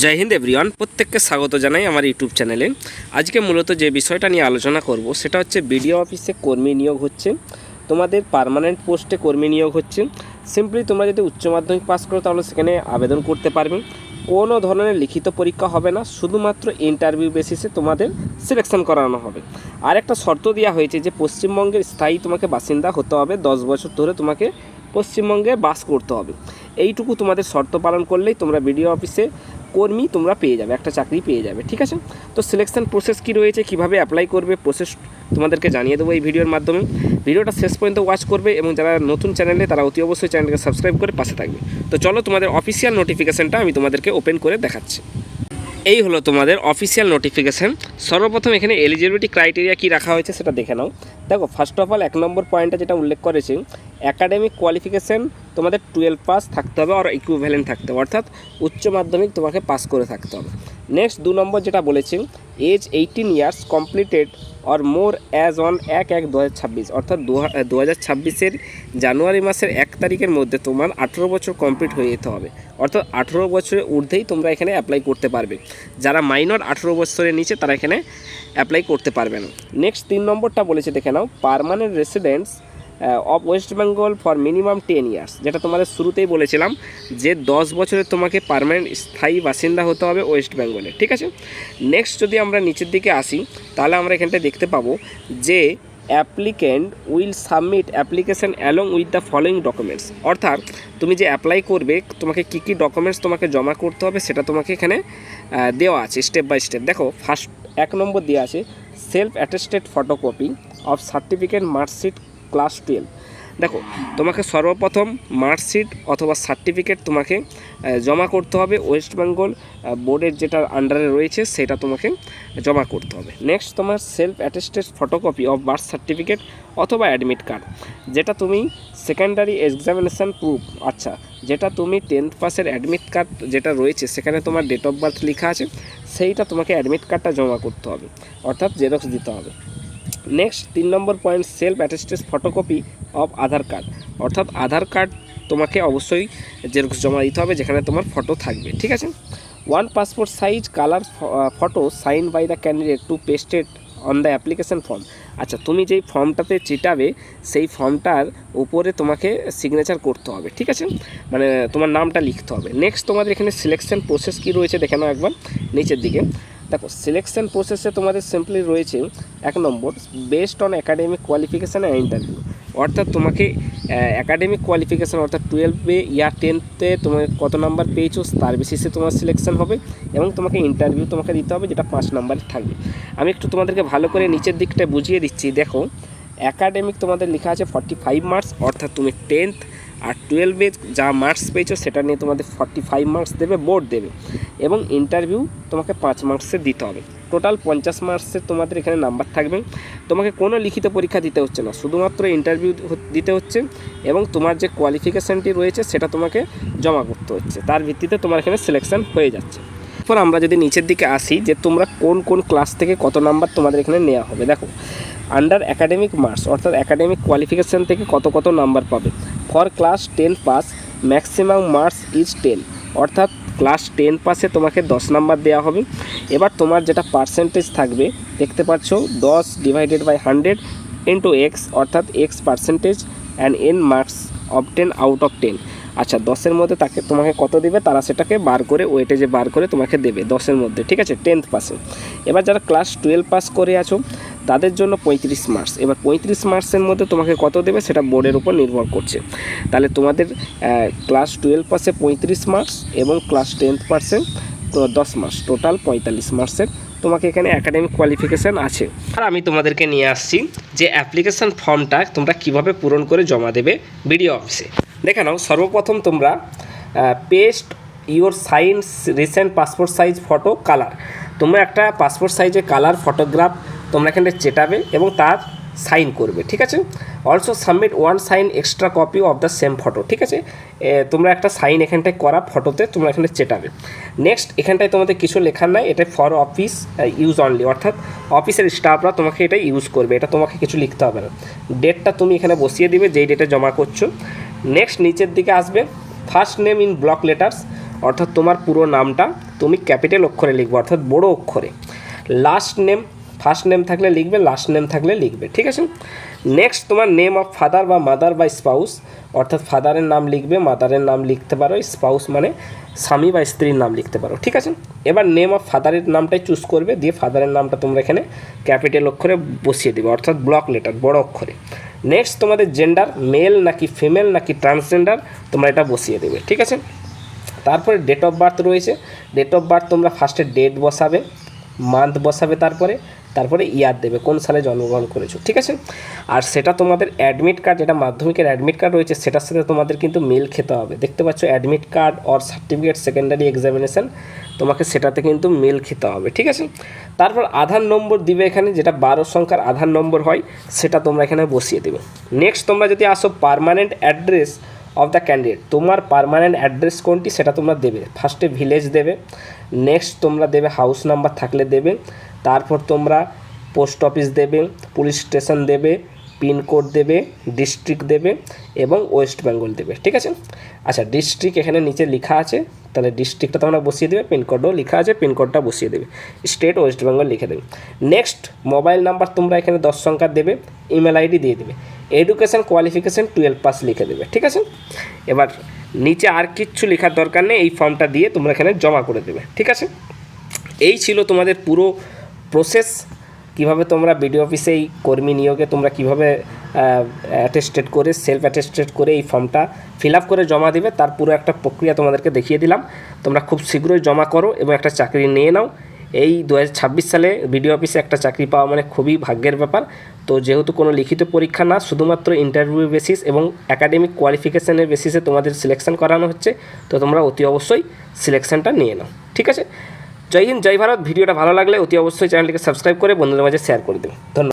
জয় Hind everyone, প্রত্যেককে স্বাগত জানাই আমার ইউটিউব চ্যানেলে। আজকে মূলত যে বিষয়টা নিয়ে আলোচনা করব সেটা হচ্ছে বিডিও অফিসে কর্মী নিয়োগ হচ্ছে, তোমাদের পার্মানেন্ট পোস্টে কর্মী নিয়োগ হচ্ছে। সিম্পলি তোমরা যদি উচ্চ মাধ্যমিক পাস করো তাহলে সেখানে আবেদন করতে পারবে। কোনো ধরনের লিখিত পরীক্ষা হবে না, শুধুমাত্র ইন্টারভিউ বেসিসে তোমাদের সিলেকশন করানো হবে। আর একটা শর্ত দেওয়া হয়েছে যে পশ্চিমবঙ্গের স্থায়ী তোমাকে বাসিন্দা হতে হবে, 10 বছর ধরে তোমাকে পশ্চিমবঙ্গে বাস করতে হবে। এইটুকু তোমাদের শর্ত পালন করলেই তোমরা বিডিও অফিসে কর্মী তোমরা পেয়ে যাবে, একটা চাকরি পেয়ে যাবে। ঠিক আছে, তো সিলেকশন প্রসেস কী রয়েছে, কীভাবে অ্যাপ্লাই করবে, প্রসেস তোমাদেরকে জানিয়ে দেবো এই ভিডিওর মাধ্যমে। ভিডিওটা শেষ পর্যন্ত ওয়াচ করবে এবং যারা নতুন চ্যানেলে তারা অতি অবশ্যই চ্যানেলকে সাবস্ক্রাইব করে পাশে থাকবে। তো চলো তোমাদের অফিসিয়াল নোটিফিকেশানটা আমি তোমাদেরকে ওপেন করে দেখাচ্ছি। এই হলো তোমাদের অফিসিয়াল নোটিফিকেশান। সর্বপ্রথম এখানে এলিজিবিলিটি ক্রাইটেরিয়া কী রাখা হয়েছে সেটা দেখে নাও। দেখো, ফার্স্ট অফ অল 1 নম্বর পয়েন্টে যেটা উল্লেখ করেছে, অ্যাকাডেমিক কোয়ালিফিকেশান তোমাদের 12 পাস থাকতে হবে আর ইকুইভ্যালেন্ট থাকতে হবে, অর্থাৎ উচ্চ মাধ্যমিক তোমাকে পাস করে থাকতে হবে। নেক্সট 2 নম্বর যেটা বলেছে, age 18 years completed or more as on 1/1/2026, অর্থাৎ 2026-এর জানুয়ারি মাসের 1 তারিখের মধ্যে তোমার 18 বছর কমপ্লিট হয়ে যেতে হবে, অর্থাৎ 18 বছরের ঊর্ধ্বেই তোমরা এখানে অ্যাপ্লাই করতে পারবে। যারা মাইনর 18 বছরের নিচে তারা এখানে অ্যাপ্লাই করতে পারবে না। নেক্সট 3 নম্বরটা বলেছে দেখে নাও, permanent residents of West Bengal for minimum 10 years, যেটা তোমাদের শুরুতেই বলেছিলাম যে 10 বছরের তোমাকে পার্মানেন্ট স্থায়ী বাসিন্দা হতে হবে ওয়েস্ট বেঙ্গলে। ঠিক আছে, নেক্সট যদি আমরা নিচের দিকে আসি তাহলে আমরা এখানটায় দেখতে পাবো যে applicant will submit application along with the following documents, অর্থাৎ তুমি যে অ্যাপ্লাই করবে তোমাকে কী কী ডকুমেন্টস তোমাকে জমা করতে হবে সেটা তোমাকে এখানে দেওয়া আছে স্টেপ বাই স্টেপ। দেখো, ফার্স্ট 1 নম্বর দেওয়া আছে self attested photocopy of certificate marksheet class 12। দেখো, তোমাকে সর্বপ্রথম মার্কশিট অথবা সার্টিফিকেট তোমাকে জমা করতে হবে, ওয়েস্ট বেঙ্গল বোর্ডের যেটা আন্ডারে রয়েছে সেটা তোমাকে জমা করতে হবে। নেক্সট তোমার self attested photocopy of birth certificate অথবা অ্যাডমিট কার্ড, যেটা তুমি সেকেন্ডারি এক্সামিনেশান প্রুফ, আচ্ছা যেটা তুমি 10th পাসের অ্যাডমিট কার্ড যেটা রয়েছে সেখানে তোমার ডেট অফ বার্থ লেখা আছে, সেইটা তোমাকে অ্যাডমিট কার্ডটা জমা করতে হবে, অর্থাৎ জেরক্স দিতে হবে। Next 3 number point self attested photocopy of Aadhaar card, অর্থাৎ আধার কার্ড তোমাকে অবশ্যই জেরক্স জমা দিতে হবে যেখানে তোমার ফটো থাকবে। ঠিক আছে, 1 passport size colour photo sign by the candidate to pasted on the application form, আচ্ছা তুমি যেই ফর্মটাতে চিটাবে সেই ফর্মটার উপরে তোমাকে সিগনেচার করতে হবে। ঠিক আছে, মানে তোমার নামটা লিখতে হবে। নেক্সট তোমাদের এখানে সিলেকশন প্রসেস কী রয়েছে দেখে নাও একবার নিচের দিকে। দেখো, সিলেকশন প্রসেসে তোমাদের সিম্পলি রয়েছে 1 নম্বর based on academic qualification and interview, অর্থাৎ তোমাকে একাডেমিক কোয়ালিফিকেশান অর্থাৎ 12-এ ইয়া 10তে তোমার কত নাম্বার পেয়েছো তার বেসিসে তোমার সিলেকশন হবে এবং তোমাকে ইন্টারভিউ তোমাকে দিতে হবে যেটা 5 নাম্বারে থাকবে। আমি একটু তোমাদেরকে ভালো করে নিচের দিকটা বুঝিয়ে দিচ্ছি। দেখো, একাডেমিক তোমাদের লেখা আছে 45 মার্কস, অর্থাৎ তুমি 10th আর 12-এ যা মার্কস পেয়েছো সেটা নিয়ে তোমাদের 45 মার্কস দেবে, বোর্ড দেবে, এবং ইন্টারভিউ তোমাকে 5 মার্কসের দিতে হবে। টোটাল 50 মার্কসের তোমাদের এখানে নাম্বার থাকবে। তোমাকে কোনো লিখিত পরীক্ষা দিতে হচ্ছে না, শুধুমাত্র ইন্টারভিউ দিতে হচ্ছে এবং তোমার যে কোয়ালিফিকেশানটি রয়েছে সেটা তোমাকে জমা করতে হচ্ছে, তার ভিত্তিতে তোমার এখানে সিলেকশন হয়ে যাচ্ছে। এরপর আমরা যদি নিচের দিকে আসি যে তোমরা কোন কোন ক্লাস থেকে কত নাম্বার তোমাদের এখানে নেওয়া হবে। দেখো, আন্ডার অ্যাকাডেমিক মার্কস অর্থাৎ অ্যাকাডেমিক কোয়ালিফিকেশান থেকে কত কত নাম্বার পাবে। For class 10 pass maximum marks is 10, অর্থাৎ ক্লাস 10 পাসে তোমাকে 10 নাম্বার দেওয়া হবে। এবার তোমার যেটা পার্সেন্টেজ থাকবে দেখতে পাচ্ছ 10 ডিভাইডেড বাই 100 ইন্টু এক্স, অর্থাৎ x percentage and N marks obtain out of 10, আচ্ছা 10-এর মধ্যে তোমাকে কত দেবে তারা সেটাকে বার করে ওয়েটেজে বার করে তোমাকে দেবে 10-এর মধ্যে। ঠিক আছে, 10th পাসে। এবার যারা ক্লাস 12 পাস করে আছো তাদের জন্য 35 মার্কস, এবার 35 মার্কসের মধ্যে তোমাকে কত দেবে সেটা বোর্ডের উপর নির্ভর করছে। তাহলে তোমাদের ক্লাস 12 পাসে 35 মার্কস এবং ক্লাস 10th পাসে 10 মার্কস, টোটাল 45 মার্কসের তোমাকে এখানে একাডেমিক কোয়ালিফিকেশান আছে। আর আমি তোমাদেরকে নিয়ে আসছি যে অ্যাপ্লিকেশান ফর্মটা তোমরা কিভাবে পূরণ করে জমা দেবে বিডিও অফিসে। দেখে নাও, সর্বপ্রথম তোমরা paste your sign recent passport size photo colour, তোমরা একটা পাসপোর্ট সাইজের কালার ফটোগ্রাফ তোমরা এখানে চেটাবে এবং তার সাইন করবে। ঠিক আছে, also submit 1 sign extra copy of the same photo. ঠিক আছে, তোমরা একটা সাইন এখানটায় করা ফটোতে তোমরা এখানে চেটাবে। নেক্সট এখানটায় তোমাদের কিছু লেখার নাই, এটা ফর অফিস ইউজ অনলি, অর্থাৎ অফিসের স্টাফরা তোমাকে এটা ইউজ করবে, এটা তোমাকে কিছু লিখতে হবে না। ডেটটা তুমি এখানে বসিয়ে দিবে যেই ডেটে জমা করছো। নেক্সট নিচের দিকে আসবে first name in block letters অর্থাৎ তোমার পুরো নামটা তুমি ক্যাপিটাল অক্ষরে লিখবে, অর্থাৎ বড় অক্ষরে। লাস্ট নেম, ফার্স্ট নেম থাকলে লিখবে, লাস্ট নেম থাকলে লিখবে, ঠিক আছে। নেক্সট তোমার নেম অফ ফাদার বা মাদার বা স্পাউস, অর্থাৎ ফাদারের নাম লিখবে, মাদারের নাম লিখতে পারো, স্পাউস মানে স্বামী বা স্ত্রীর নাম লিখতে পারো, ঠিক আছে। এবার নেম অফ ফাদারের নামটাই চুজ করবে, দিয়ে ফাদারের নামটা তোমরা এখানে ক্যাপিটাল অক্ষরে বসিয়ে দেবে, অর্থাৎ ব্লক লেটার বড় অক্ষরে। নেক্সট তোমাদের জেন্ডার, মেল নাকি ফিমেল নাকি ট্রান্সজেন্ডার, তোমরা এটা বসিয়ে দেবে, ঠিক আছে। তারপরে ডেট অফ বার্থ রয়েছে, ডেট অফ বার্থ তোমরা ফার্স্টে ডেট বসাবে, মান্থ বসাবে, তারপরে ইয়ার দেবে, কোন সালে জন্মগ্রহণ করেছো, ঠিক আছে। আর সেটা তোমাদের অ্যাডমিট কার্ড, যেটা মাধ্যমিকের অ্যাডমিট কার্ড রয়েছে সেটার সাথে তোমাদের কিন্তু মিল খেতে হবে। দেখতে পাচ্ছ admit card or certificate secondary examination, তোমাকে সেটাতে কিন্তু মিল খেতে হবে, ঠিক আছে। তারপর আধার নম্বর দিবে এখানে, যেটা 12 সংখ্যার আধার নম্বর হয় সেটা তোমরা এখানে বসিয়ে দেবে। নেক্সট তোমরা যদি আসো permanent address of the candidate, তোমার পার্মানেন্ট অ্যাড্রেস কোনটি সেটা তোমরা দেবে। ফার্স্টে ভিলেজ দেবে, নেক্সট তোমরা দেবে হাউস নাম্বার থাকলে দেবে, তারপর তোমরা পোস্ট অফিস দেবে, পুলিশ স্টেশন দেবে, পিনকোড দেবে, ডিস্ট্রিক্ট দেবে এবং ওয়েস্ট বেঙ্গল দেবে, ঠিক আছে। আচ্ছা, ডিস্ট্রিক্ট এখানে নিচে লেখা আছে, তাহলে ডিস্ট্রিক্টটা তোমরা বসিয়ে দেবে, পিনকোডও লেখা আছে, পিনকোডটা বসিয়ে দেবে, স্টেট ওয়েস্ট বেঙ্গল লিখে দেবে। নেক্সট মোবাইল নাম্বার তোমরা এখানে 10 সংখ্যার দেবে, ইমেল আইডি দিয়ে দেবে, এডুকেশন কোয়ালিফিকেশান 12 পাস লিখে দেবে, ঠিক আছে। এবার নিচে আর কিচ্ছু লেখার দরকার নেই, এই ফর্মটা দিয়ে তোমরা এখানে জমা করে দেবে, ঠিক আছে। এই ছিল তোমাদের পুরো প্রসেস, কিভাবে তোমরা বিডিও অফিসে এই কর্মী নিয়োগে তোমরা কিভাবে অ্যাটেস্টেড করে, সেলফ অ্যাটেস্টেড করে এই ফর্মটা ফিল আপ করে জমা দেবে, তার পুরো একটা প্রক্রিয়া তোমাদেরকে দেখিয়ে দিলাম। তোমরা খুব শীঘ্রই জমা করো এবং একটা চাকরি নিয়ে নাও। এই 2026 সালে বিডিও অফিসে একটা চাকরি পাওয়া মানে খুবই ভাগ্যের ব্যাপার। তো যেহেতু কোনো লিখিত পরীক্ষা না, শুধুমাত্র ইন্টারভিউ বেসিস এবং একাডেমিক কোয়ালিফিকেশানের বেসিসে তোমাদের সিলেকশন করানো হচ্ছে, তো তোমরা অতি অবশ্যই সিলেকশনটা নিয়ে নাও, ঠিক আছে। জয় হিন্দ, জয় ভারত। ভিডিওটা ভালো লাগলে অতি অবশ্যই চ্যানেলটিকে সাবস্ক্রাইব করে বন্ধুদের মাঝে শেয়ার করে দেবে। ধন্যবাদ।